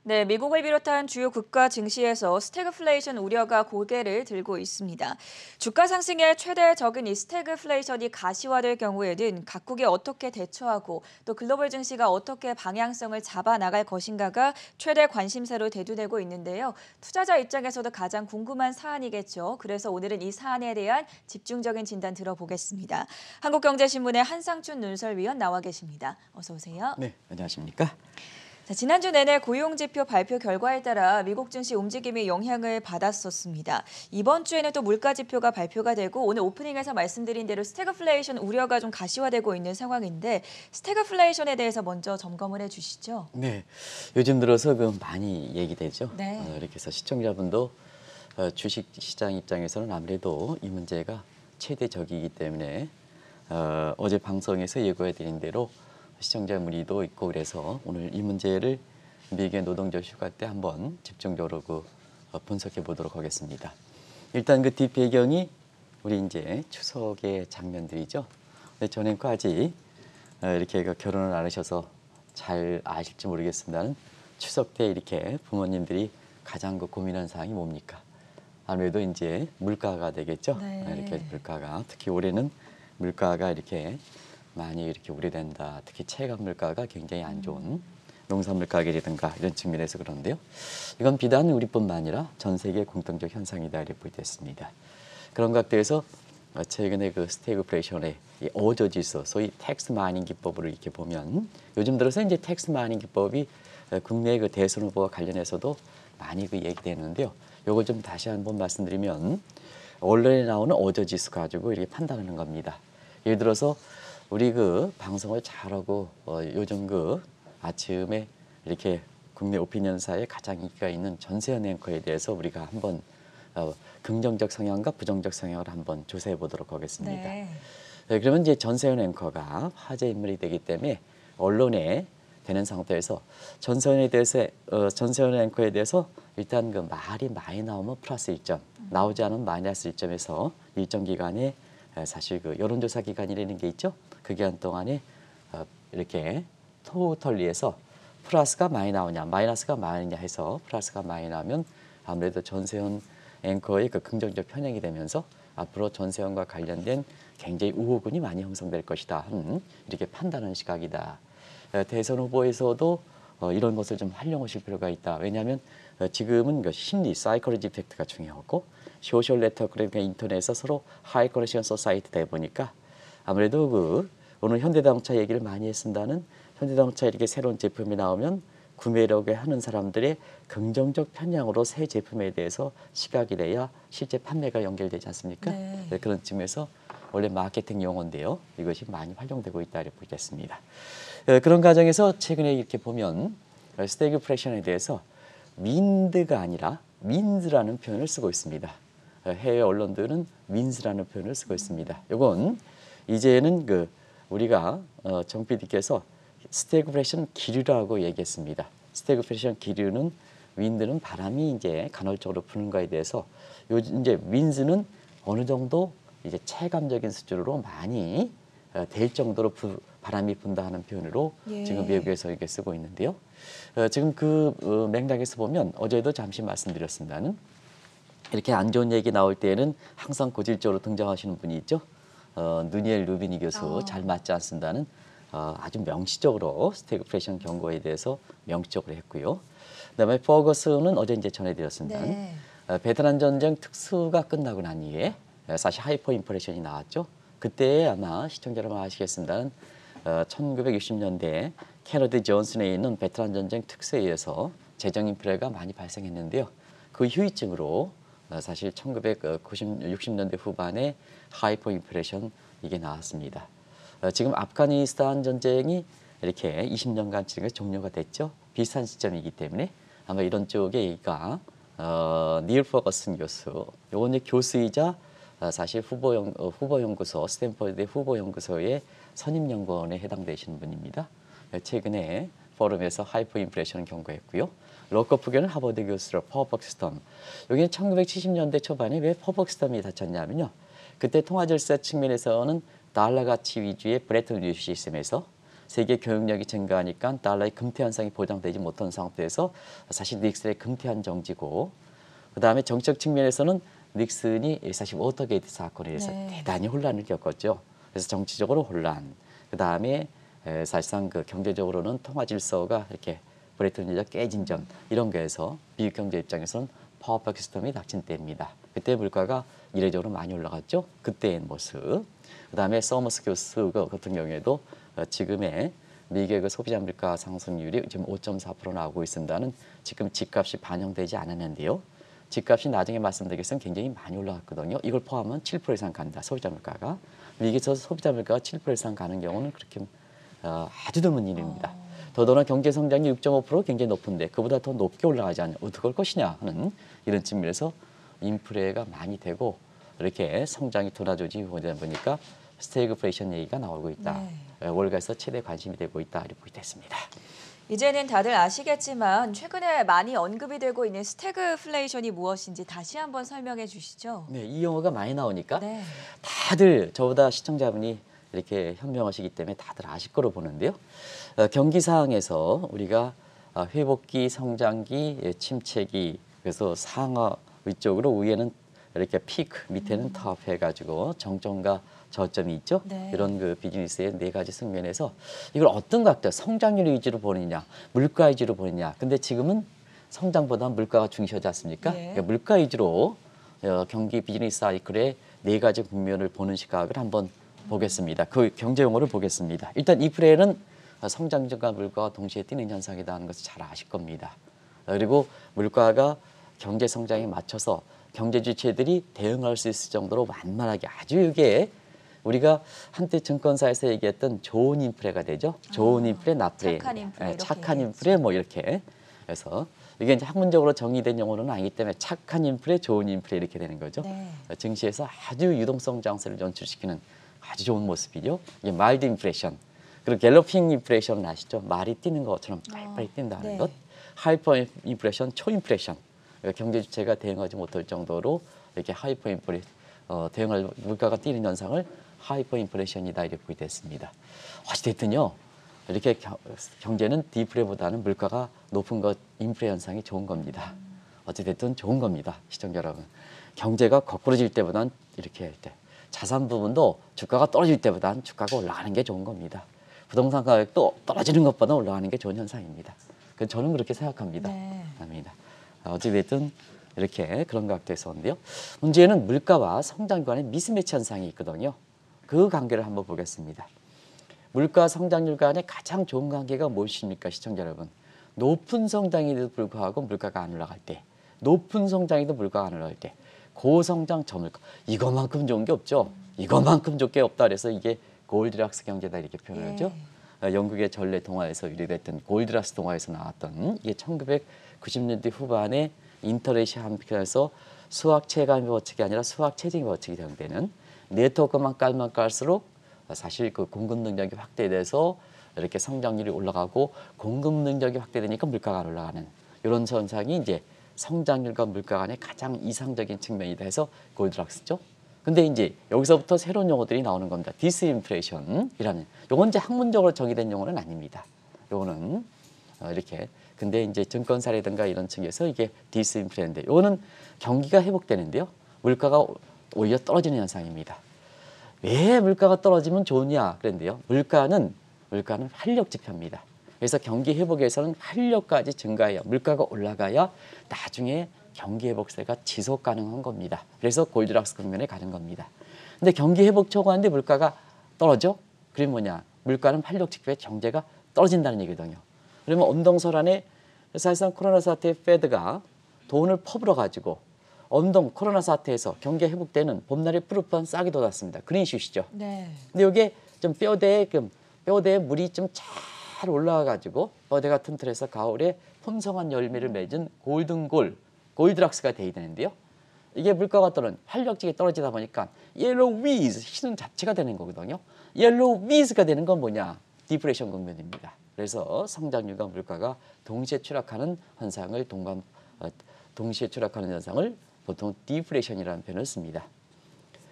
네, 미국을 비롯한 주요 국가 증시에서 스태그플레이션 우려가 고개를 들고 있습니다. 주가 상승에 최대적인 이 스태그플레이션이 가시화될 경우에는 각국이 어떻게 대처하고 또 글로벌 증시가 어떻게 방향성을 잡아 나갈 것인가가 최대 관심사로 대두되고 있는데요. 투자자 입장에서도 가장 궁금한 사안이겠죠. 그래서 오늘은 이 사안에 대한 집중적인 진단 들어보겠습니다. 한국경제신문의 한상춘 논설위원 나와 계십니다. 어서 오세요. 네, 안녕하십니까? 자, 지난주 내내 고용지표 발표 결과에 따라 미국 증시 움직임이 영향을 받았었습니다. 이번 주에는 또 물가지표가 발표가 되고 오늘 오프닝에서 말씀드린 대로 스태그플레이션 우려가 좀 가시화되고 있는 상황인데 스태그플레이션에 대해서 먼저 점검을 해주시죠. 네, 요즘 들어서 많이 얘기되죠. 네. 이렇게 해서 시청자분도 주식 시장 입장에서는 아무래도 이 문제가 최대적이기 때문에 어제 방송에서 예고해드린 대로 시청자 문의도 있고 그래서 오늘 이 문제를 미국의 노동절 휴가 때 한번 집중적으로 분석해 보도록 하겠습니다. 일단 그 뒷배경이 우리 이제 추석의 장면들이죠. 근데 전에는 아직 이렇게 결혼을 안 하셔서 잘 아실지 모르겠습니다만 추석 때 이렇게 부모님들이 가장 고민하는 사항이 뭡니까? 아무래도 이제 물가가 되겠죠. 네. 이렇게 물가가 특히 올해는 물가가 이렇게 많이 이렇게 우려된다. 특히 체감 물가가 굉장히 안 좋은 농산물 가격이라든가 이런 측면에서 그런데요. 이건 비단 우리뿐만 아니라 전 세계 공통적 현상이다 이렇게 볼 때 있습니다. 그런 각도에서 최근에 그 스태그플레이션의 어저지수, 소위 텍스 마이닝 기법으로 이렇게 보면 요즘 들어서 이제 텍스 마이닝 기법이 국내 그 대선 후보와 관련해서도 많이 얘기되는데요. 요걸 좀 다시 한번 말씀드리면 언론에 나오는 어저지수 가지고 이렇게 판단하는 겁니다. 예를 들어서 우리 방송을 잘하고 요즘 아침에 이렇게 국내 오피니언사에 가장 인기가 있는 전세현 앵커에 대해서 우리가 한번 긍정적 성향과 부정적 성향을 한번 조사해 보도록 하겠습니다. 네. 네, 그러면 이제 전세현 앵커가 화제 인물이 되기 때문에 언론에 되는 상태에서 전세현 앵커에 대해서 일단 말이 많이 나오면 플러스 1점, 나오지 않으면 마이너스 1점에서 일정 기간에 사실 여론조사 기간이라는 게 있죠. 그 기간 동안에 이렇게 토털리에서 플러스가 많이 나오냐 마이너스가 많으냐 해서 플러스가 많이 나오면 아무래도 전세현 앵커의 긍정적 편향이 되면서 앞으로 전세현과 관련된 굉장히 우호군이 많이 형성될 것이다. 이렇게 판단하는 시각이다. 대선 후보에서도 이런 것을 좀 활용하실 필요가 있다. 왜냐하면 지금은 심리, 사이코로지 팩트가 중요하고 소셜 네트워크 그러니까 인터넷에서 서로 하이 커넥션 소사이티다 보니까 아무래도 오늘 현대자동차 얘기를 많이 했습니다는 현대자동차 이렇게 새로운 제품이 나오면 구매를 하는 사람들의 긍정적 편향으로 새 제품에 대해서 시각이 돼야 실제 판매가 연결되지 않습니까? 네. 그런 측면에서 원래 마케팅 용어인데요. 이것이 많이 활용되고 있다 이렇게 보겠습니다. 그런 과정에서 최근에 이렇게 보면 스태그플레이션에 대해서 윈드가 아니라 윈즈라는 표현을 쓰고 있습니다. 해외 언론들은 윈즈라는 표현을 쓰고 있습니다. 이건 이제는 우리가 정 PD께서 스태그플레이션 기류라고 얘기했습니다. 스태그플레이션 기류는 윈드는 바람이 이제 간헐적으로 부는 거에 대해서 요즘 이제 윈즈는 어느 정도 이제 체감적인 수준으로 많이 될 정도로 바람이 분다 하는 표현으로 예. 지금 미국에서 이렇게 쓰고 있는데요. 지금 맥락에서 보면 어제도 잠시 말씀드렸습니다는 이렇게 안 좋은 얘기 나올 때에는 항상 고질적으로 등장하시는 분이 있죠. 누니엘 루비니 교수 잘 맞지 않습니다는 아주 명시적으로 스태그플레이션 경고에 대해서 명시적으로 했고요. 그다음에 퍼거슨은 어제 이제 전해드렸습니다. 네. 베트남 전쟁 특수가 끝나고 난 이후에 사실 하이퍼 인플레이션이 나왔죠. 그때 아마 시청자 여러분 아시겠습니다는 1960년대 케너디 존슨에 있는 베트남 전쟁 특수에 의해서 재정 인플레가 많이 발생했는데요. 그 후유증으로 사실 1960년대 후반에 하이퍼 인플레이션 이게 나왔습니다. 지금 아프가니스탄 전쟁이 이렇게 20년간 지금 종료가 됐죠. 비슷한 시점이기 때문에 아마 이런 쪽에 닐 퍼거슨 교수, 요건 이제 교수이자 사실 후보 연구소 스탠퍼드 후보 연구소의 선임 연구원에 해당되시는 분입니다. 최근에 포럼에서 하이퍼 인플레이션 경고했고요. 로커프견은 하버드 교수로 퍼벅스텀. 여기는 1970년대 초반에 왜 퍼벅스텀이 닫혔냐면요. 그때 통화절세 측면에서는 달러 가치 위주의 브레튼 루트 시스템에서 세계 교역력이 증가하니까 달러의 금태 현상이 보장되지 못한 상태에서 사실 닉슨의 금태한 정지고, 그다음에 정책 측면에서는 닉슨이 사실 워터게이트 사건에 대해서 네. 대단히 혼란을 겪었죠. 그래서 정치적으로 혼란, 그다음에 사실상 그 경제적으로는 통화 질서가 이렇게 브레튼 우드가 깨진 점, 이런 거에서 미국 경제 입장에서는 파워백 시스템이 닥친 때입니다. 그때 물가가 이례적으로 많이 올라갔죠. 그때의 모습. 그다음에 서머스 교수 같은 경우에도 지금의 미국의 그 소비자 물가 상승률이 지금 5.4% 나오고 있습니다는 지금 집값이 반영되지 않았는데요. 집값이 나중에 말씀드리겠지만 굉장히 많이 올라갔거든요. 이걸 포함하면 7% 이상 간다. 소비자 물가가. 미국에서 소비자 물가가 7% 이상 가는 경우는 그렇게 아주 드문 일입니다. 더더나 경제 성장이 6.5% 굉장히 높은데 그보다 더 높게 올라가지 않냐, 어떻게 할 것이냐 하는 이런 측면에서 인플레가 많이 되고 이렇게 성장이 둔화조짐이 보니까 스태그플레이션 얘기가 나오고 있다. 네. 월가에서 최대 관심이 되고 있다 이렇게 됐습니다. 이제는 다들 아시겠지만 최근에 많이 언급이 되고 있는 스태그플레이션이 무엇인지 다시 한번 설명해 주시죠. 네, 이 용어가 많이 나오니까 네. 다들 저보다 시청자분이 이렇게 현명하시기 때문에 다들 아실 거로 보는데요. 경기 상황에서 우리가 회복기, 성장기, 침체기, 그래서 상하 위쪽으로 위에는 이렇게 피크, 밑에는 탑 해가지고 정점과 저점이 있죠. 네. 이런 그 비즈니스의 네 가지 측면에서 이걸 어떤 각도, 성장률 위주로 보느냐, 물가 위주로 보느냐. 근데 지금은 성장보다 물가가 중시하지 않습니까? 네. 그러니까 물가 위주로 경기 비즈니스 사이클의 네 가지 국면을 보는 시각을 한번 보겠습니다. 그 경제 용어를 보겠습니다. 일단 인플레는 성장률과 물가가 동시에 뛰는 현상이다 하는 것을 잘 아실 겁니다. 그리고 물가가 경제 성장에 맞춰서 경제 주체들이 대응할 수 있을 정도로 완만하게 아주 이게 우리가 한때 증권사에서 얘기했던 좋은 인플레가 되죠. 좋은 인플레, 나플레, 착한 인플레 이렇게 착한 얘기했죠. 인플레 뭐 이렇게 해서 이게 이제 학문적으로 정의된 용어는 아니기 때문에 착한 인플레, 좋은 인플레 이렇게 되는 거죠. 네. 증시에서 아주 유동성 장세를 연출시키는 아주 좋은 모습이죠. 이게 마일드 인플레이션. 그리고 갤로핑 인플레이션은 아시죠? 말이 뛰는 것처럼 빨리빨리 뛴다는 네. 것. 하이퍼 인플레이션, 초인플레이션. 그러니까 경제 주체가 대응하지 못할 정도로 이렇게 하이퍼 인플레 대응할 물가가 뛰는 현상을 하이퍼 인플레이션이다 이렇게 보이됐습니다. 어찌됐든요. 이렇게 경제는 디플레보다는 물가가 높은 것, 인플레 현상이 좋은 겁니다. 어찌됐든 좋은 겁니다. 시청자 여러분. 경제가 거꾸로질 때보다는 이렇게 자산 부분도 주가가 떨어질 때보다는 주가가 올라가는 게 좋은 겁니다. 부동산 가격도 떨어지는 것보다 올라가는 게 좋은 현상입니다. 저는 그렇게 생각합니다. 네. 합니다. 어찌됐든 이렇게 그런 각도에서 오는데요. 문제는 물가와 성장 간의 미스매치 현상이 있거든요. 그 관계를 한번 보겠습니다. 물가 성장률 간의 가장 좋은 관계가 무엇입니까, 시청자 여러분? 높은 성장에도 불구하고 물가가 안 올라갈 때, 높은 성장에도 물가가 안 올라갈 때, 고성장 저물가, 이것만큼 좋은 게 없죠. 이것만큼 좋게 없다 그래서 이게 골드락스 경제다 이렇게 표현하죠. 영국의 전래 동화에서 유래됐던 골드락스 동화에서 나왔던 이게 1990년대 후반에 인터넷이 한편에서 수학 체감의 법칙이 아니라 수학 체증의 법칙이 사용되는 네트워크만 깔면 깔수록 사실 그 공급 능력이 확대돼서 이렇게 성장률이 올라가고 공급 능력이 확대되니까 물가가 안 올라가는 이런 현상이 이제 성장률과 물가 간의 가장 이상적인 측면이다 해서 골드락스죠. 근데 이제 여기서부터 새로운 용어들이 나오는 겁니다. 디스인플레이션이라는. 요건 이제 학문적으로 정의된 용어는 아닙니다. 요거는 이렇게. 근데 이제 증권사라든가 이런 측에서 이게 디스인플레인데 요거는 경기가 회복되는데요. 물가가 오히려 떨어지는 현상입니다. 왜 물가가 떨어지면 좋으냐 그랬는데요. 물가는 활력 지표입니다. 그래서 경기 회복에서는 활력까지 증가해야 물가가 올라가야 나중에 경기 회복세가 지속 가능한 겁니다. 그래서 골드락스 국면에 가는 겁니다. 근데 경기 회복 초과인데 물가가 떨어져? 그게 뭐냐? 물가는 활력 지표에 경제가 떨어진다는 얘기거든요. 그러면 엄동설안에 사실상 코로나 사태 페드가 돈을 퍼부어 가지고 코로나 사태에서 경기 회복되는 봄날의 푸르푸한 싹이 돋았습니다. 그린슛이죠. 네. 근데 이게 좀 뼈대에 물이 좀 잘 올라와 가지고 뼈대가 튼튼해서 가을에 풍성한 열매를 맺은 골드락스가 돼야 되는데요. 이게 물가가 활력적이 떨어지다 보니까 옐로우 위즈, 흰 잡채가 되는 거거든요. 옐로우 위즈가 되는 건 뭐냐? 디프레션 국면입니다. 그래서 성장률과 물가가 동시에 추락하는 현상을 보통 디프레션이라는 표현을 씁니다.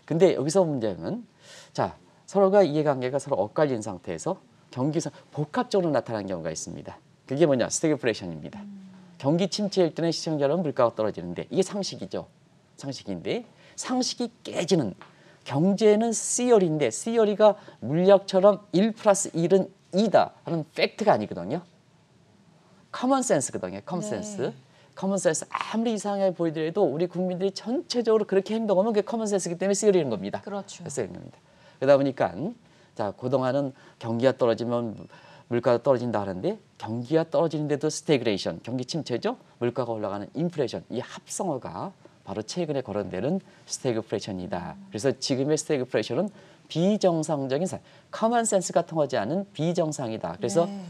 근데 여기서 문제는 자, 서로가 이해관계가 서로 엇갈린 상태에서 경기상 복합적으로 나타나는 경우가 있습니다. 그게 뭐냐? 스태그플레이션입니다. 경기 침체일 때는 시청자 여러분 물가가 떨어지는데 이게 상식이죠. 상식인데 상식이 깨지는 경제는 시어리인데 시어리가 물리학처럼 1 플러스 1은 2다 하는 팩트가 아니거든요. 커먼센스거든요. 커먼센스. 네. 커먼센스 아무리 이상해 보이더라도 우리 국민들이 전체적으로 그렇게 행동하면 그게 커먼센스이기 때문에 시어리는 겁니다. 그렇죠. 시어리는 겁니다. 그러다 보니까 자 그동안은 경기가 떨어지면 물가가 떨어진다 하는데 경기가 떨어지는데도 스태그레이션, 경기 침체죠. 물가가 올라가는 인플레이션, 이 합성어가 바로 최근에 거론되는 스태그플레이션이다. 그래서 지금의 스태그플레이션은 비정상적인 커먼센스가 통하지 않은 비정상이다. 그래서 네.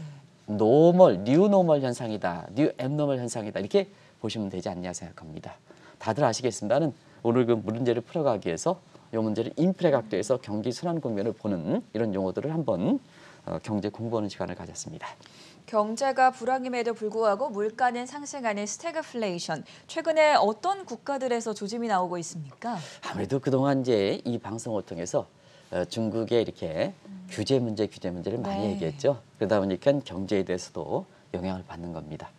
노멀, 뉴 노멀 현상이다. 뉴 앱노멀 현상이다. 이렇게 보시면 되지 않냐 생각합니다. 다들 아시겠습니다는 오늘 그 문제를 풀어가기 위해서 이 문제를 인플레각도에서 경기 순환 국면을 보는 이런 용어들을 한번 경제 공부하는 시간을 가졌습니다. 경제가 불황임에도 불구하고 물가는 상승하는 스태그플레이션. 최근에 어떤 국가들에서 조짐이 나오고 있습니까? 아무래도 그동안 이제 이 방송을 통해서 중국의 이렇게 규제 문제를 많이 네. 얘기했죠. 그러다 보니까 경제에 대해서도 영향을 받는 겁니다.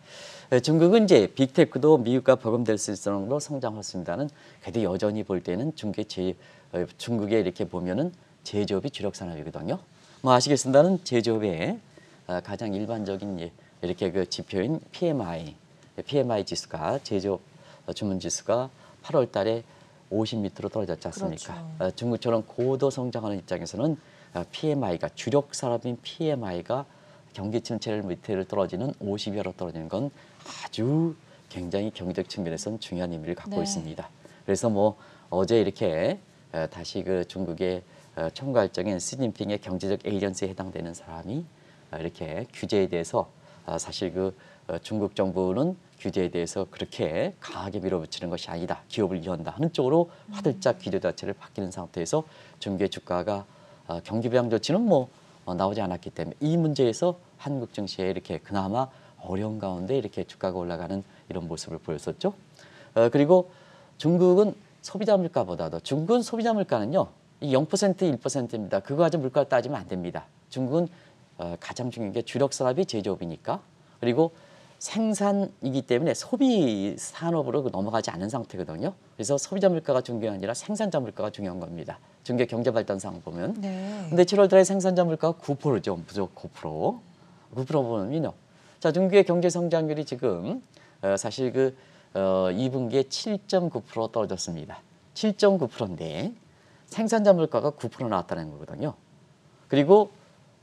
중국은 이제 빅테크도 미국과 버금될 수 있을 정도로 성장했습니다는 그래도 여전히 볼 때는 중국에 이렇게 보면은 제조업이 주력 산업이거든요. 뭐 아시겠습니다는 제조업의 가장 일반적인 이렇게 그 지표인 PMI 지수가 제조업 주문 지수가 8월 달에 50밑으로 떨어졌지 않습니까? 그렇죠. 중국처럼 고도 성장하는 입장에서는 PMI가 주력 산업인 PMI가 경기 침체를 밑에를 떨어지는 50여로 떨어지는 건 아주 굉장히 경제적 측면에서는 중요한 의미를 갖고 네. 있습니다. 그래서 뭐 어제 이렇게 다시 그 중국의 총괄적인 시진핑의 경제적 에이전시에 해당되는 사람이 이렇게 규제에 대해서 사실 그 중국 정부는 규제에 대해서 그렇게 강하게 밀어붙이는 것이 아니다. 기업을 이어한다 하는 쪽으로 화들짝 규제 자체를 바뀌는 상태에서 중국의 주가가 경기 부양 조치는 뭐 나오지 않았기 때문에 이 문제에서 한국 증시에 이렇게 그나마 어려운 가운데 이렇게 주가가 올라가는 이런 모습을 보였었죠. 그리고 중국은 소비자 물가보다도 중국은 소비자 물가는요. 이 0% 1%입니다. 그거 가지고 물가를 따지면 안 됩니다. 중국은 가장 중요한 게 주력 산업이 제조업이니까 그리고 생산이기 때문에 소비 산업으로 넘어가지 않은 상태거든요. 그래서 소비자 물가가 중요한 게 아니라 생산자 물가가 중요한 겁니다. 중국의 경제 발전상 보면. 네. 근데 7월 달에 생산자 물가가 9%죠. 무조건 9%. 9% 보면요. 자, 중국의 경제 성장률이 지금 사실 그 2분기에 7.9% 떨어졌습니다. 7.9%인데 생산자 물가가 9% 나왔다는 거거든요. 그리고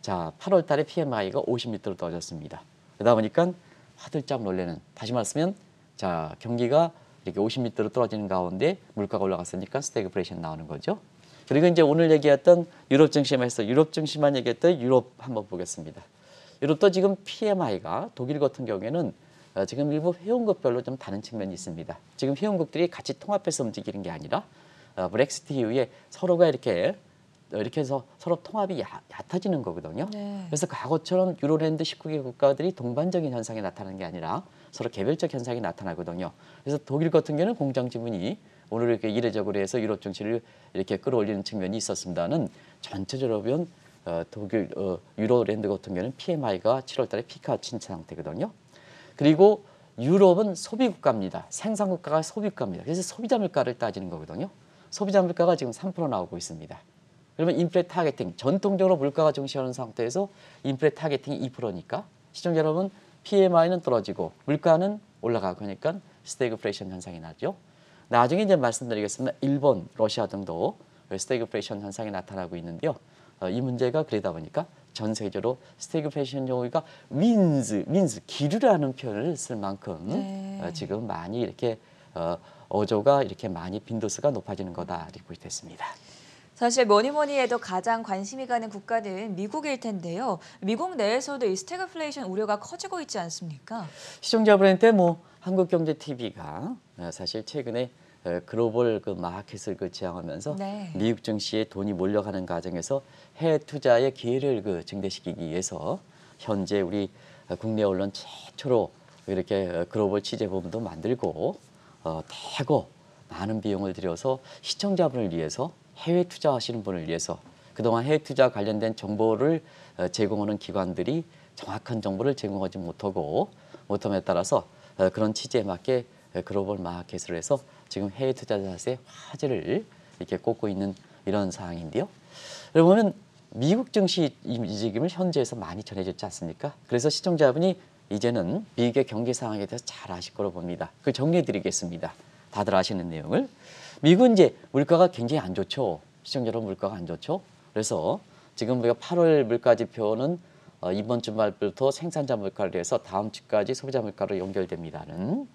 자, 8월 달에 PMI가 50밑으로 떨어졌습니다. 그러다 보니까 화들짝 놀래는, 다시 말하면 자, 경기가 이렇게 50밑으로 떨어지는 가운데 물가가 올라갔으니까 스태그플레이션 나오는 거죠. 그리고 이제 오늘 얘기했던 유럽 증시에서 유럽 증시만 얘기했던 유럽 한번 보겠습니다. 유럽도 지금 PMI가 독일 같은 경우에는 지금 일부 회원국별로 좀 다른 측면이 있습니다. 지금 회원국들이 같이 통합해서 움직이는 게 아니라 브렉시트 이후에 서로가 이렇게 해서 서로 통합이 얕아지는 거거든요. 네. 그래서 과거처럼 유로랜드 19개 국가들이 동반적인 현상이 나타나는 게 아니라 서로 개별적 현상이 나타나거든요. 그래서 독일 같은 경우는 공장 지분이 오늘 이렇게 이례적으로 해서 유럽 증시를 이렇게 끌어올리는 측면이 있었습니다는 전체적으로 보면 독일 유로랜드 같은 경우는 PMI가 7월 달에 피크가 친 상태거든요. 그리고 유럽은 소비 국가입니다. 생산 국가가 소비 국가입니다. 그래서 소비자 물가를 따지는 거거든요. 소비자 물가가 지금 3% 나오고 있습니다. 그러면 인플레 타겟팅, 전통적으로 물가가 중시하는 상태에서 인플레 타겟팅이 2%니까 시청자 여러분 PMI는 떨어지고 물가는 올라가고 하니까 스태그플레이션 현상이 나죠. 나중에 이제 말씀드리겠습니다. 일본, 러시아 등도 스태그플레이션 현상이 나타나고 있는데요. 이 문제가 그러다 보니까 전 세계적으로 스태그플레이션 용어가 윈즈, 기류라는 표현을 쓸 만큼 네. 지금 많이 이렇게 어조가 이렇게 많이 빈도수가 높아지는 거다 이렇게 볼 수 있습니다. 사실 뭐니 해도 가장 관심이 가는 국가는 미국일 텐데요. 미국 내에서도 이 스태그플레이션 우려가 커지고 있지 않습니까? 시청자분한테 뭐 한국경제TV가 사실 최근에 글로벌 그 마켓을 그 지향하면서 네. 미국 증시에 돈이 몰려가는 과정에서 해외 투자의 기회를 그 증대시키기 위해서 현재 우리 국내 언론 최초로 이렇게 글로벌 취재본부도 만들고 대거 많은 비용을 들여서 시청자분을 위해서 해외 투자하시는 분을 위해서 그동안 해외 투자 관련된 정보를 제공하는 기관들이 정확한 정보를 제공하지 못함에 따라서 그런 취지에 맞게 글로벌 마켓을 해서 지금 해외 투자 자세의 화제를 이렇게 꽂고 있는 이런 상황인데요. 여러분 보면 미국 증시 움직임을 현지에서 많이 전해졌지 않습니까? 그래서 시청자분이 이제는 미국의 경제 상황에 대해서 잘 아실 거로 봅니다. 그걸 정리해드리겠습니다. 다들 아시는 내용을. 미국은 이제 물가가 굉장히 안 좋죠. 시청자 여러분 물가가 안 좋죠. 그래서 지금 우리가 8월 물가 지표는 이번 주말부터 생산자 물가를 해서 다음 주까지 소비자 물가로 연결됩니다는.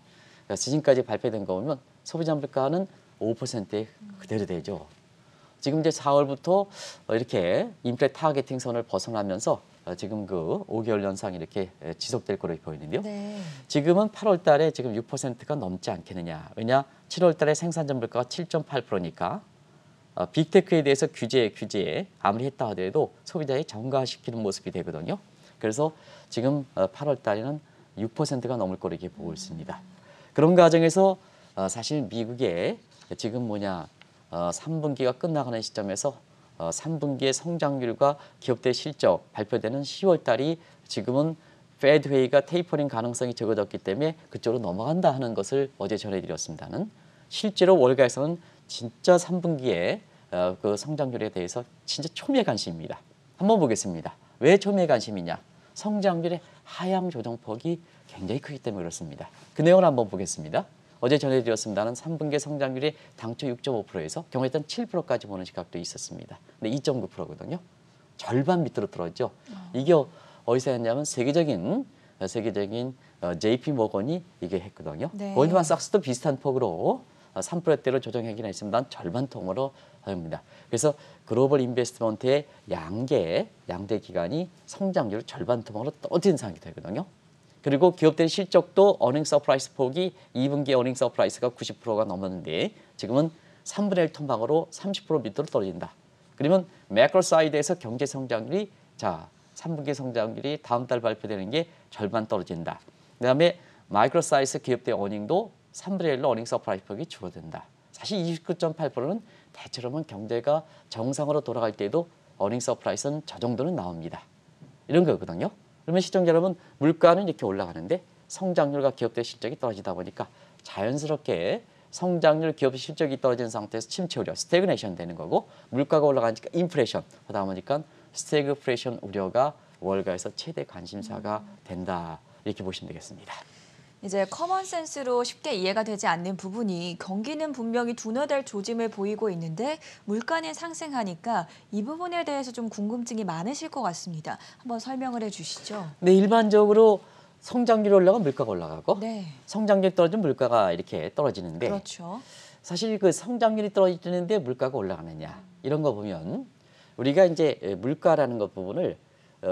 지금까지 발표된 거 보면 소비자 물가는 5%에 그대로 되죠. 지금 이제 4월부터 이렇게 인플레 타겟팅 선을 벗어나면서 지금 그 5개월 연상 이렇게 지속될 거로 보이는데요. 네. 지금은 8월 달에 지금 6%가 넘지 않겠느냐. 왜냐 7월 달에 생산자 물가가 7.8%니까 빅테크에 대해서 규제 아무리 했다 하더라도 소비자에 정가시키는 모습이 되거든요. 그래서 지금 8월 달에는 6%가 넘을 거로 이렇게 보고 있습니다. 그런 과정에서 사실 미국의 지금 3분기가 끝나가는 시점에서 3분기의 성장률과 기업들 실적 발표되는 10월 달이 지금은 페드 회의가 테이퍼링 가능성이 적어졌기 때문에 그쪽으로 넘어간다 하는 것을 어제 전해드렸습니다는. 실제로 월가에서는 진짜 3분기에 그 성장률에 대해서 진짜 초미의 관심입니다. 한번 보겠습니다. 왜 초미의 관심이냐? 성장률의 하향 조정폭이 굉장히 크기 때문에 그렇습니다. 그 내용을 한번 보겠습니다. 어제 전해드렸습니다는 3분기 성장률이 당초 6.5%에서 경우에 따른 7%까지 보는 시각도 있었습니다. 근데 2.9%거든요. 절반 밑으로 떨어졌죠. 이게 어디서 했냐면 세계적인 JP 모건이 이게 했거든요. 네. 골드만삭스도 비슷한 폭으로 3%대로 조정하긴 했습니다. 절반 통으로 합니다. 그래서 글로벌 인베스트먼트의 양대 기관이 성장률을 절반 통으로 떨어진 상황이 되거든요. 그리고 기업들의 실적도 어닝 서프라이스 폭이 2분기 어닝 서프라이스가 90%가 넘었는데 지금은 3분의 1 통방으로 30% 밑으로 떨어진다. 그러면 매크로 사이드에서 경제 성장률이 3분기 성장률이 다음 달 발표되는 게 절반 떨어진다. 그다음에 마이크로 사이즈 기업들의 어닝도 3분의 1로 어닝 서프라이스 폭이 줄어든다. 사실 29.8%는 대체로는 경제가 정상으로 돌아갈 때에도 어닝 서프라이스는 저 정도는 나옵니다. 이런 거거든요. 그러면 시청자 여러분 물가는 이렇게 올라가는데 성장률과 기업들의 실적이 떨어지다 보니까 자연스럽게 성장률 기업 실적이 떨어진 상태에서 침체 우려, 스태그네이션 되는 거고 물가가 올라가니까 인플레이션 하다 보니까 스태그플레이션 우려가 월가에서 최대 관심사가 된다. 이렇게 보시면 되겠습니다. 이제 커먼 센스로 쉽게 이해가 되지 않는 부분이 경기는 분명히 둔화될 조짐을 보이고 있는데 물가는 상승하니까 이 부분에 대해서 좀 궁금증이 많으실 것 같습니다. 한번 설명을 해주시죠. 네, 일반적으로 성장률이 올라가면 물가가 올라가고 네. 성장률이 떨어지면 물가가 이렇게 떨어지는데 그렇죠. 사실 그 성장률이 떨어지는데 물가가 올라가느냐 이런 거 보면 우리가 이제 물가라는 것 부분을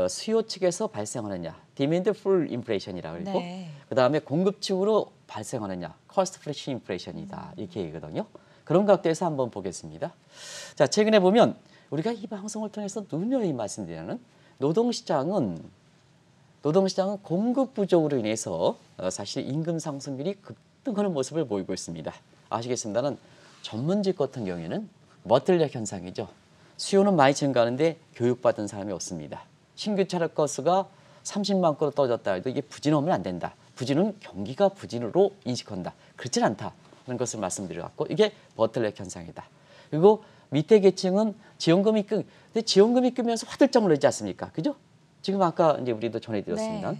수요 측에서 발생하느냐 디맨드 풀 인플레이션이라고 그러고 네. 그다음에 공급 측으로 발생하느냐 커스트 프레시 인플레이션이다 이렇게 얘기거든요. 그런 각도에서 한번 보겠습니다. 자, 최근에 보면 우리가 이 방송을 통해서 누누이 말씀드리는 노동시장은 공급 부족으로 인해서 사실 임금 상승률이 급등하는 모습을 보이고 있습니다. 아시겠습니다는 전문직 같은 경우에는 머틀렉 현상이죠. 수요는 많이 증가하는데 교육받은 사람이 없습니다. 신규 차력 건수가 30만 건으로 떨어졌다 해도 이게 부진하면 안 된다. 부진은 경기가 부진으로 인식한다. 그렇진 않다. 하는 것을 말씀드려갖고 이게 버틀렉 현상이다. 그리고 밑에 계층은 지원금이 근데 지원금이 끄면서 화들짝 놀라지 않습니까? 그죠? 지금 아까 이제 우리도 전해드렸습니다. 네.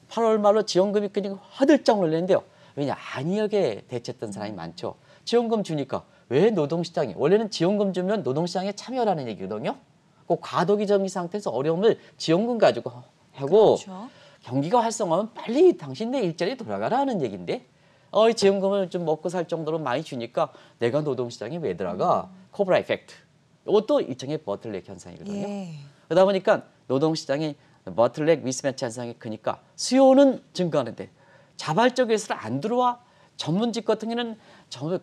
8월 말로 지원금이 끊이고 화들짝 놀랐는데요. 왜냐 안이하게 대처했던 사람이 많죠. 지원금 주니까 왜 노동시장이 원래는 지원금 주면 노동시장에 참여라는 얘기거든요. 그 과도기적인 상태에서 어려움을 지원금 가지고 하고 그렇죠. 경기가 활성화하면 빨리 당신네 일자리 돌아가라는 얘기인데 지원금을 좀 먹고 살 정도로 많이 주니까 내가 노동시장에 왜 들어가? 코브라 이펙트. 이것도 일종의 버틀렉 현상이거든요. 예. 그러다 보니까 노동시장이 버틀렉 미스매치 현상이 크니까 수요는 증가하는데 자발적에서 안 들어와 전문직 같은 경우는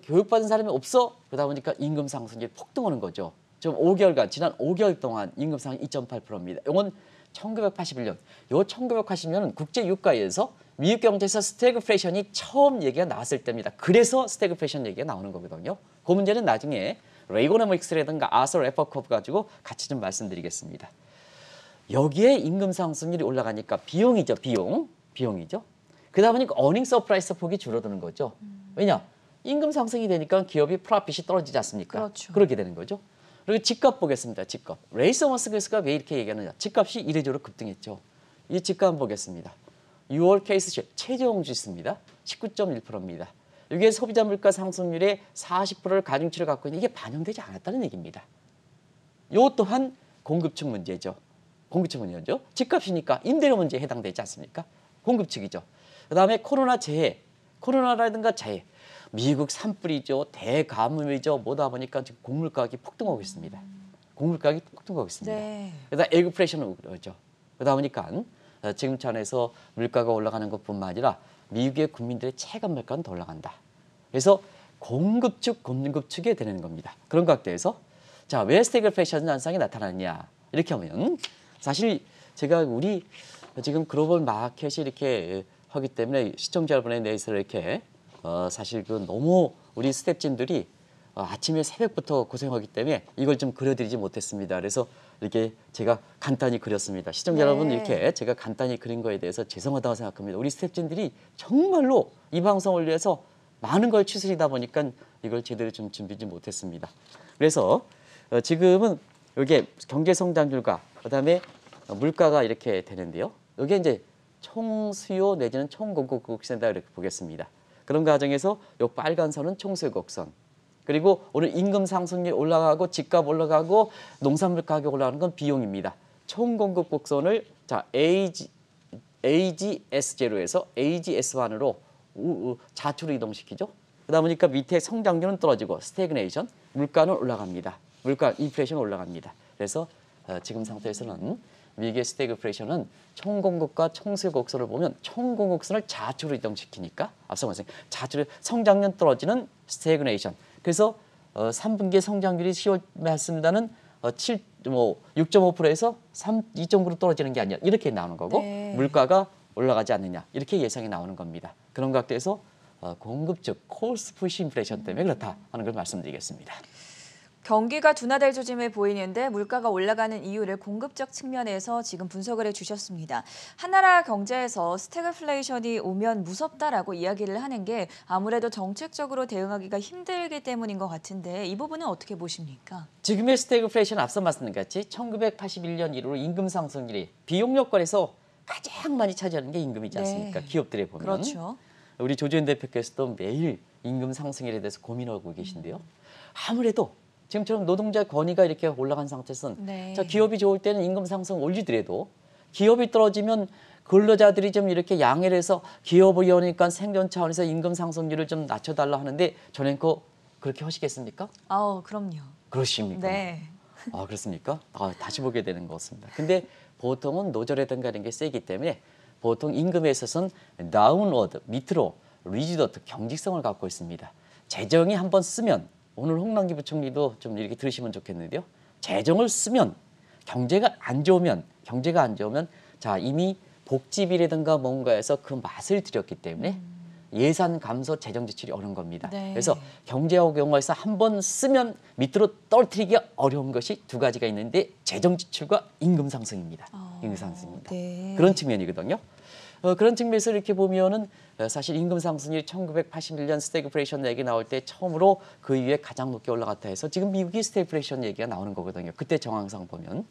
교육받은 사람이 없어. 그러다 보니까 임금 상승이 폭등하는 거죠. 지금 5개월간 지난 5개월 동안 임금 상승 2.8%입니다. 이건 1981년. 요 1980년은 국제 유가에서 미국 경제에서 스태그플레이션이 처음 얘기가 나왔을 때입니다. 그래서 스태그플레이션 얘기가 나오는 거거든요. 그 문제는 나중에 레이고노믹스라든가 아서 레퍼 커브 가지고 같이 좀 말씀드리겠습니다. 여기에 임금 상승률이 올라가니까 비용이죠. 비용이죠. 그러다 보니까 어닝 서프라이즈 폭이 줄어드는 거죠. 왜냐? 임금 상승이 되니까 기업이 프로핏이 떨어지지 않습니까? 그렇죠. 그렇게 되는 거죠. 그리고 집값 보겠습니다. 집값. 레이 서머스가 왜 이렇게 얘기하느냐. 집값이 이례적으로 급등했죠. 이 집값 한번 보겠습니다. 6월 케이스 최저용 지수입니다. 19.1%입니다. 이게 소비자 물가 상승률의 40%를 가중치를 갖고 있는 이게 반영되지 않았다는 얘기입니다. 이 또한 공급 측 문제죠. 공급 측 문제죠. 집값이니까 임대료 문제에 해당되지 않습니까? 공급 측이죠. 그다음에 코로나 재해, 코로나라든가 재해. 미국 산불이죠, 대가뭄이죠, 뭐다 보니까 지금 곡물 가격이 폭등하고 있습니다. 곡물 가격이 폭등하고 있습니다. 네. 그다음 에그플레이션은 그러죠. 그러다 보니까 지금 차원에서 물가가 올라가는 것뿐만 아니라 미국의 국민들의 체감 물가는 더 올라간다. 그래서 공급 측, 공급 측에 되는 겁니다. 그런 각도에서 자, 왜 스태그플레이션 현상이 나타나느냐 이렇게 하면 사실 제가 우리 지금 글로벌 마켓이 이렇게 하기 때문에 시청자 여러분에 대해서 이렇게 사실 그 너무 우리 스태프진들이 아침에 새벽부터 고생하기 때문에 이걸 좀 그려드리지 못했습니다. 그래서 이렇게 제가 간단히 그렸습니다. 시청자 여러분 이렇게 제가 간단히 그린 거에 대해서 죄송하다고 생각합니다. 우리 스태프진들이 정말로 이 방송을 위해서 많은 걸 추스리다 보니까 이걸 제대로 좀 준비하지 못했습니다. 그래서 지금은 이게 경제 성장률과 그다음에 물가가 이렇게 되는데요. 이게 이제 총 수요 내지는 총 공급 곡선이다 이렇게 보겠습니다. 그런 과정에서 이 빨간 선은 총수요 곡선. 그리고 오늘 임금 상승률 올라가고 집값 올라가고 농산물 가격 올라가는 건 비용입니다. 총 공급 곡선을 자 AGS0에서 AGS1으로 좌측으로 이동시키죠. 그러다 보니까 밑에 성장률은 떨어지고 스태그네이션, 물가는 올라갑니다. 물가 인플레이션 올라갑니다. 그래서 지금 상태에서는 미국의 스태그플레이션은 총공급과 총수요 곡선을 보면 총공급선을 좌측으로 이동시키니까 앞서 말씀 좌측으로 성장률 떨어지는 스태그네이션. 그래서 3분기 성장률이 10월 말씀다는 6.5%에서 2.9로 떨어지는 게 아니야. 이렇게 나오는 거고 물가가 올라가지 않느냐. 이렇게 예상이 나오는 겁니다. 그런 각도에서 공급 즉 코스트 푸시 인플레이션 때문에 그렇다 하는 걸 말씀드리겠습니다. 경기가 둔화될 조짐을 보이는데 물가가 올라가는 이유를 공급적 측면에서 지금 분석을 해주셨습니다. 한나라 경제에서 스태그플레이션이 오면 무섭다라고 이야기를 하는 게 아무래도 정책적으로 대응하기가 힘들기 때문인 것 같은데 이 부분은 어떻게 보십니까? 지금의 스태그플레이션 앞서 말씀드린 같이 1981년 이후로 임금 상승률이 비용 여건에서 가장 많이 차지하는 게 임금이지 않습니까? 기업들에 보면. 그렇죠. 우리 조재현 대표께서도 매일 임금 상승률에 대해서 고민하고 계신데요. 아무래도 지금처럼 노동자 권위가 이렇게 올라간 상태에서는 자, 기업이 좋을 때는 임금 상승 올리더라도 기업이 떨어지면 근로자들이 좀 이렇게 양해를 해서 기업의원이니까 생존 차원에서 임금 상승률을 좀 낮춰달라 하는데 전앵커 그렇게 하시겠습니까? 그럼요. 그러십니까? 네. 그렇습니까? 다시 보게 되는 것 같습니다. 근데 보통은 노조라든가 이런 게 세기 때문에 보통 임금에 있어서는 다운워드, 밑으로 리지더트, 경직성을 갖고 있습니다. 재정이 한번 쓰면 오늘 홍남기 부총리도 좀 이렇게 들으시면 좋겠는데요. 재정을 쓰면 경제가 안 좋으면 자 이미 복지비라든가 뭔가에서 그 맛을 들였기 때문에 예산 감소 재정 지출이 어려운 겁니다. 그래서 경제학 용어에서 한번 쓰면 밑으로 떨어뜨리기 어려운 것이 두 가지가 있는데 재정 지출과 임금 상승입니다. 임금 상승입니다. 그런 측면이거든요. 그런 측면에서 이렇게 보면은 사실 임금 상승률이 1981년 스태그플레이션 얘기 나올 때 처음으로 그 이후에 가장 높게 올라갔다 해서 지금 미국이 스태그플레이션 얘기가 나오는 거거든요. 그때 정황상 보면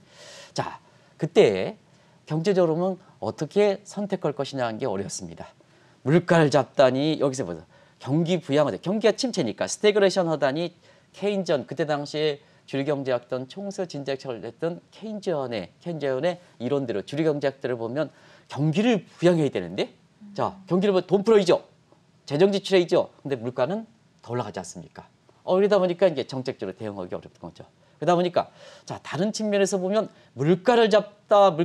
자 그때 경제적으로는 어떻게 선택할 것이냐는 게 어렵습니다. 물가를 잡다니 여기서 보세요. 경기 부양하다. 경기가 침체니까 스태그플레이션 하다니 케인전 그때 당시에 주류경제학던 총수 진작을 했던 케인즈연의 이론대로 주류경제학들을 보면 경기를 부양해야 되는데 자 경기를 보면 돈 풀어야죠. 재정 지출해야죠. 근데 물가는 더 올라가지 않습니까? 이러다 보니까 이제 정책적으로 대응하기 어렵던 거죠. 그러다 보니까 자 다른 측면에서 보면 물가를 잡다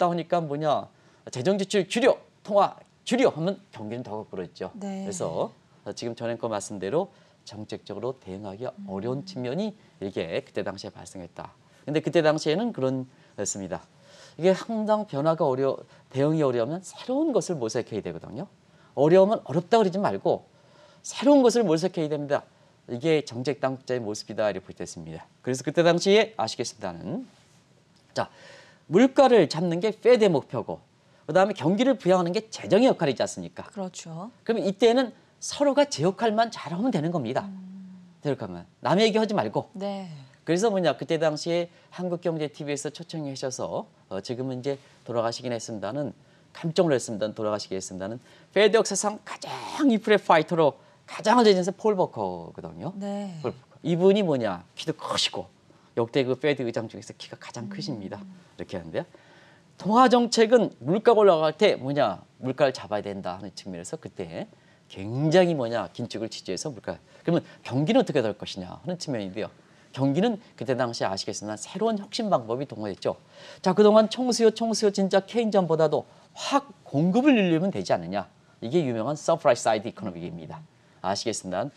하니까 뭐냐 재정 지출 줄여 통화 줄여 하면 경기는 더 거꾸로있죠. 그래서 지금 전에 거 말씀대로 정책적으로 대응하기 어려운 측면이 이게 그때 당시에 발생했다. 근데 그때 당시에는 그런 였습니다. 이게 항상 변화가 대응이 어려우면 새로운 것을 모색해야 되거든요. 어려우면 어렵다 그러지 말고 새로운 것을 모색해야 됩니다. 이게 정책 당국자의 모습이다 이렇게 보겠습니다. 그래서 그때 당시에 아시겠습니다는 자 물가를 잡는 게 페드의 목표고 그다음에 경기를 부양하는 게 재정의 역할이지 않습니까? 그렇죠. 그러면 이때는 서로가 제 역할만 잘하면 되는 겁니다. 제 역할만 남의 얘기 하지 말고. 네. 그래서 뭐냐 그때 당시에 한국경제TV에서 초청해 주셔서 지금은 이제 돌아가시긴 했습니다는 깜짝 놀랐습니다. 돌아가시긴 했습니다는 페드 역사상 가장 인플레 파이터로 가장 알려진 폴 버커거든요. 네. 폴 버커. 이분이 뭐냐 키도 크시고 역대 그 페드 의장 중에서 키가 가장 크십니다. 이렇게 하는데요. 통화 정책은 물가가 올라갈 때 뭐냐 물가를 잡아야 된다 하는 측면에서 그때 굉장히 뭐냐 긴축을 지지해서 물가. 그러면 경기는 어떻게 될 것이냐 하는 측면인데요. 경기는 그때 당시 아시겠으나 새로운 혁신 방법이 동원했죠. 자 그동안 총수요 진짜 케인전보다도 확 공급을 늘리면 되지 않느냐. 이게 유명한 서프라이 사이드 이코노믹입니다. 아시겠습니다.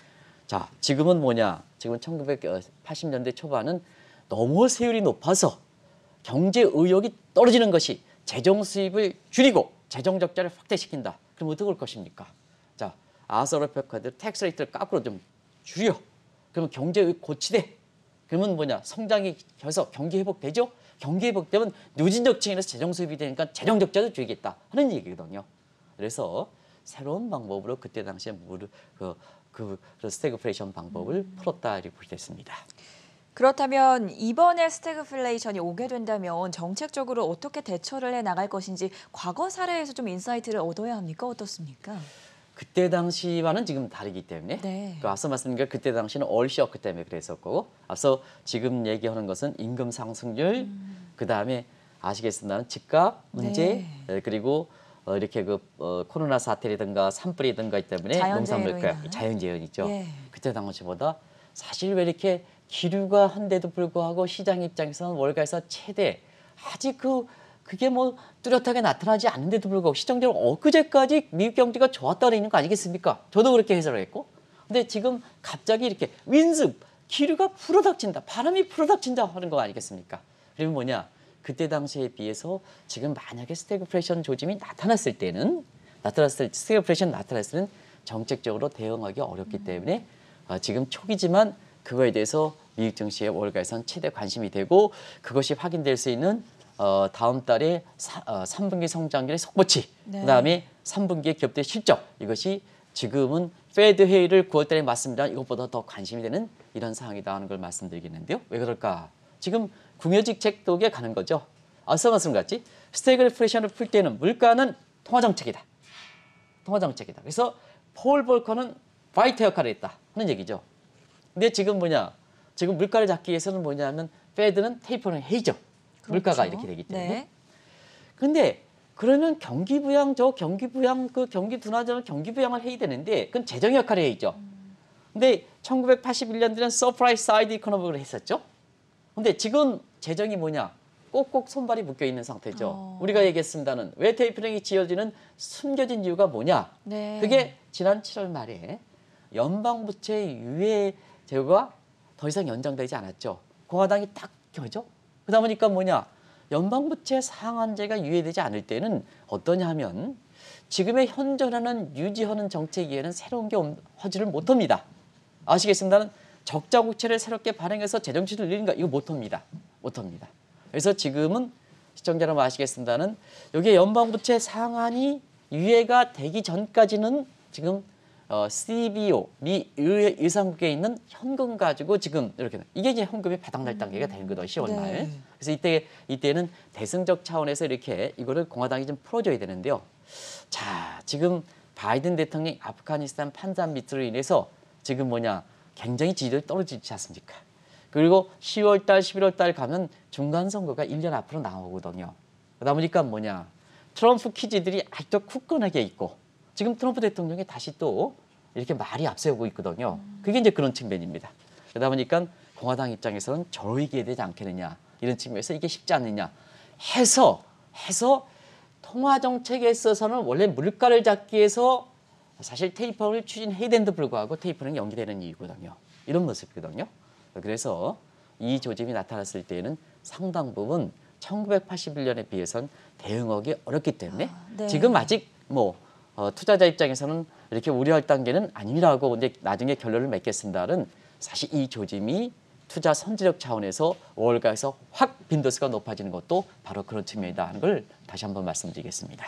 자 지금은 뭐냐. 지금 1980년대 초반은 너무 세율이 높아서 경제 의욕이 떨어지는 것이 재정 수입을 줄이고 재정 적자를 확대시킨다. 그럼 어떻게 할 것입니까? 자 아서러페카드 텍스 레이트를 거꾸로 좀 줄여. 그러면 경제 의욕 고치되. 그러면 뭐냐 성장이 켜서 경기 회복되죠. 경기 회복되면 누진적층에서 재정 수입이 되니까 재정 적자도 줄이겠다 하는 얘기거든요. 그래서 새로운 방법으로 그때 당시에 그 스태그플레이션 방법을 풀었다 이렇게 보겠습니다. 그렇다면 이번에 스태그플레이션이 오게 된다면 정책적으로 어떻게 대처를 해 나갈 것인지 과거 사례에서 좀 인사이트를 얻어야 합니까? 어떻습니까? 그때 당시와는 지금 다르기 때문에 네. 앞서 말씀드린 게 그때 당시는 오일 쇼크 때문에 그랬었고 앞서 지금 얘기하는 것은 임금 상승률 그다음에 아시겠습니다는 집값 문제 그리고 이렇게 코로나 사태라든가 산불이든가 때문에 농산물가 자연재해이죠. 예. 그때 당시보다 사실 왜 이렇게 기류가 한데도 불구하고 시장 입장에서는 월가에서 최대 아직 그게 뭐 뚜렷하게 나타나지 않는데도 불구하고 시장적으로 엊그제까지 미국 경제가 좋았다고 있는 거 아니겠습니까? 저도 그렇게 해석을 했고 근데 지금 갑자기 이렇게 기류가 풀어닥친다 바람이 풀어닥친다 하는 거 아니겠습니까? 그러면 뭐냐 그때 당시에 비해서 지금 만약에 스태그플레이션 조짐이 나타났을 때는 스태그플레이션 나타났을 때는 정책적으로 대응하기 어렵기 때문에 지금 초기지만 그거에 대해서 미국 증시의 월가에선 최대 관심이 되고 그것이 확인될 수 있는 다음 달에 3분기 성장률의 속보치, 네. 그다음에 3분기의 기업들 실적 이것이 지금은 페드 회의를 9월 달에 맞습니다. 이것보다 더 관심이 되는 이런 상황이다 하는 걸 말씀드리겠는데요. 왜 그럴까? 지금 궁여지책 독에 가는 거죠. 앞서 말씀같이 스태그플레이션을 풀 때는 물가는 통화정책이다. 통화정책이다. 그래서 폴 볼커는 파이터 역할을 했다 하는 얘기죠. 근데 지금 지금 물가를 잡기 위해서는 뭐냐면 페드는 테이퍼링 해야죠. 그렇죠. 물가가 이렇게 되기 때문에. 네. 근데 그러면 경기 부양 경기 둔화되는 경기 부양을 해야 되는데 그건 재정 역할을 해야죠. 근데 1981년도에는 서프라이즈 사이드 이코노믹을 했었죠. 근데 지금 재정이 꼭꼭 손발이 묶여 있는 상태죠. 우리가 얘기했습니다는 왜 테이퍼링이 지어지는 숨겨진 이유가 뭐냐? 네. 그게 지난 7월 말에 연방부채 유예 제도가 더 이상 연장되지 않았죠. 공화당이 딱 켜죠. 그러다 보니까 연방부채 상한제가 유예되지 않을 때는 어떠냐 하면 지금의 현존하는 유지하는 정책위에는 새로운 게 하지를 못합니다. 아시겠습니다는 적자 국채를 새롭게 발행해서 재정치를 늘리는 거 이거 못합니다. 그래서 지금은 시청자 여러분 아시겠습니다는 여기에 연방부채 상한이 유예가 되기 전까지는 지금 CBO 미 의상국에 있는 현금 가지고 지금 이렇게 이게 이제 현금이 바닥날 단계가 되는 거죠. 10월 말. 네. 그래서 이때는 대승적 차원에서 이렇게 이거를 공화당이 좀 풀어줘야 되는데요. 자 지금 바이든 대통령이 아프가니스탄 판단 미투로 인해서 지금 굉장히 지지율이 떨어지지 않습니까? 그리고 10월 달, 11월 달 가면 중간 선거가 1년 앞으로 나오거든요. 그러다 보니까 트럼프 키즈들이 아직도 굳건하게 있고 지금 트럼프 대통령이 다시 또 이렇게 말이 앞세우고 있거든요. 그게 이제 그런 측면입니다. 그러다 보니까 공화당 입장에서는 저이게 되지 않겠느냐 이런 측면에서 이게 쉽지 않느냐 해서 통화 정책에 있어서는 원래 물가를 잡기 위해서 사실 테이퍼를 추진해야 되는데 불구하고 테이퍼는 연기되는 이유거든요. 이런 모습이거든요. 그래서 이 조짐이 나타났을 때에는 상당 부분 1981년에 비해서는 대응하기 어렵기 때문에 네. 지금 아직 투자자 입장에서는 이렇게 우려할 단계는 아니라고 근데 나중에 결론을 맺겠습니다는 사실 이 조짐이 투자 선제적 차원에서 월가에서 확 빈도수가 높아지는 것도 바로 그런 측면이다 하는 걸 다시 한번 말씀드리겠습니다.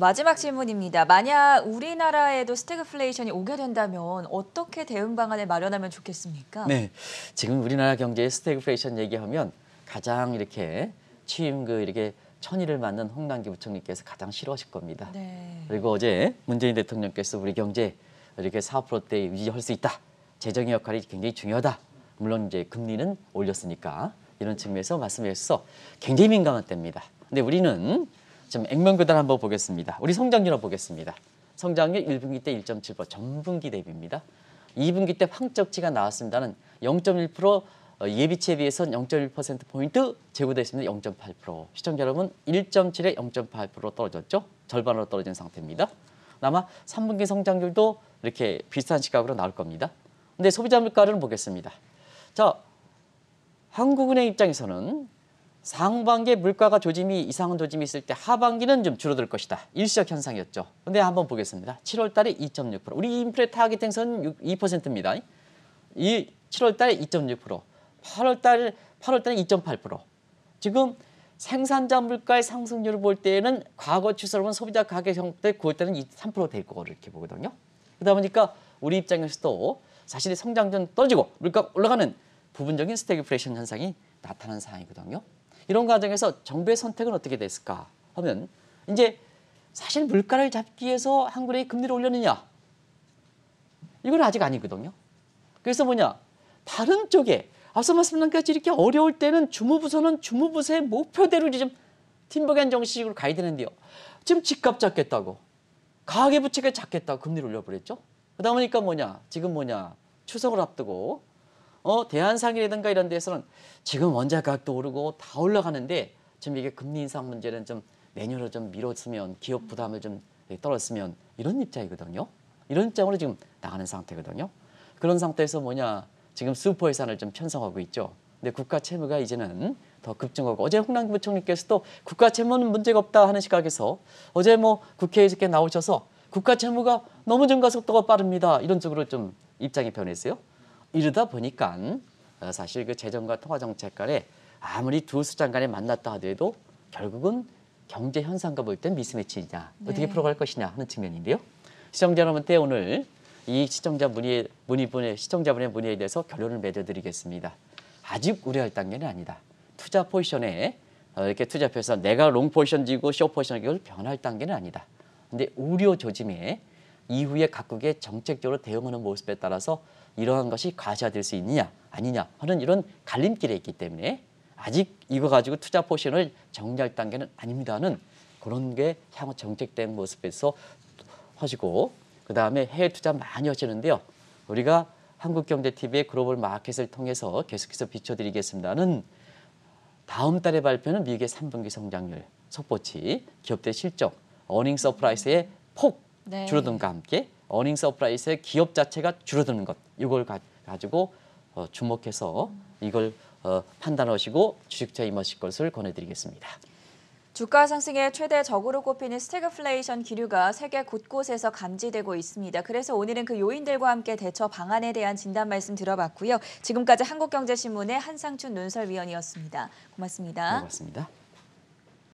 마지막 질문입니다. 만약 우리나라에도 스태그플레이션이 오게 된다면 어떻게 대응 방안을 마련하면 좋겠습니까? 네, 지금 우리나라 경제의 스태그플레이션 얘기하면 가장 이렇게 취임 이렇게 천일을 맞는 홍남기 부총리께서 가장 싫어하실 겁니다. 네. 그리고 어제 문재인 대통령께서 우리 경제 이렇게 4%대 유지할 수 있다. 재정의 역할이 굉장히 중요하다. 물론 이제 금리는 올렸으니까 이런 측면에서 말씀하셔서 굉장히 민감한 때입니다. 근데 우리는 좀 액면가닥 한번 보겠습니다. 우리 성장률 한번 보겠습니다. 성장률 1분기 때 1.7%, 전분기 대비입니다. 2분기 때 황적치가 나왔습니다는 0.1% 예비치에 비해서는 0.1%포인트 제고됐습니다. 0.8%. 시청자 여러분 1.7에 0.8% 떨어졌죠? 절반으로 떨어진 상태입니다. 아마 3분기 성장률도 이렇게 비슷한 시각으로 나올 겁니다. 근데 소비자 물가를 보겠습니다. 자, 한국은행 입장에서는 상반기에 물가가 이상한 조짐이 있을 때 하반기는 좀 줄어들 것이다. 일시적 현상이었죠. 근데 한번 보겠습니다. 7월 달에 2.6%. 우리 인플레 타깃 행선은 2%입니다. 이 7월 달에 2.6%. 8월 달에 2.8%. 지금 생산자 물가의 상승률을 볼 때는 과거 추세로 보면 소비자 가격 형태 9월 달에는 3% 될 거를 이렇게 보거든요. 그러다 보니까 우리 입장에서도 사실 성장률 떨어지고 물가 올라가는 부분적인 스태그플레이션 현상이 나타나는 상황이거든요. 이런 과정에서 정부의 선택은 어떻게 됐을까 하면 이제 사실 물가를 잡기 위해서 한국은행이 금리를 올렸느냐? 이건 아직 아니거든요. 그래서 뭐냐? 다른 쪽에 앞서 말씀드린 것같이 이렇게 어려울 때는 주무부서는 주무부서의 목표대로 좀 팀버겐 정식으로 가야 되는데요. 지금 집값 잡겠다고 가계부채가 잡겠다고 금리를 올려버렸죠. 그러다 보니까 지금 추석을 앞두고 대한상이라든가 이런 데서는 지금 원자 가격도 오르고 다 올라가는데 지금 이게 금리 인상 문제는 좀 내년으로 좀 미뤘으면 기업 부담을 좀 떨었으면 이런 입장이거든요. 이런 입장으로 지금 나가는 상태거든요. 그런 상태에서 지금 슈퍼 예산을 좀 편성하고 있죠. 근데 국가 채무가 이제는 더 급증하고 어제 홍남기 부총리께서도 국가 채무는 문제가 없다 하는 시각에서 어제 국회에서 이렇게 나오셔서 국가 채무가 너무 증가 속도가 빠릅니다. 이런 쪽으로 좀 입장이 변했어요. 이러다 보니까 사실 그 재정과 통화정책 간에 아무리 두 수장 간에 만났다 하더라도 결국은 경제 현상과 볼 땐 미스매치냐 어떻게 풀어갈 것이냐 하는 측면인데요. 시청자 여러분께 오늘 이 시청자분의 문의에 대해서 결론을 맺어드리겠습니다. 아직 우려할 단계는 아니다. 투자 포지션에 이렇게 투자표에서 내가 롱 포지션 지고 숏 포지션 지고 변할 단계는 아니다. 근데 우려 조짐에 이후에 각국의 정책적으로 대응하는 모습에 따라서 이러한 것이 가시화될 수 있느냐 아니냐 하는 이런 갈림길에 있기 때문에 아직 이거 가지고 투자 포지션을 정리할 단계는 아닙니다는 그런 게 향후 정책된 모습에서 하시고 그다음에 해외 투자 많이 하시는데요. 우리가 한국경제TV의 글로벌 마켓을 통해서 계속해서 비춰드리겠습니다는 다음 달에 발표는 미국의 3분기 성장률, 속보치, 기업들 실적, 어닝 서프라이스의 폭 줄어든과 함께 어닝 서프라이스의 기업 자체가 줄어드는 것 이걸 가지고 주목해서 이걸 판단하시고 주식투자에 임하실 것을 권해드리겠습니다. 주가 상승의 최대 적으로 꼽히는 스태그플레이션 기류가 세계 곳곳에서 감지되고 있습니다. 그래서 오늘은 그 요인들과 함께 대처 방안에 대한 진단 말씀 들어봤고요. 지금까지 한국경제신문의 한상춘 논설위원이었습니다. 고맙습니다. 고맙습니다.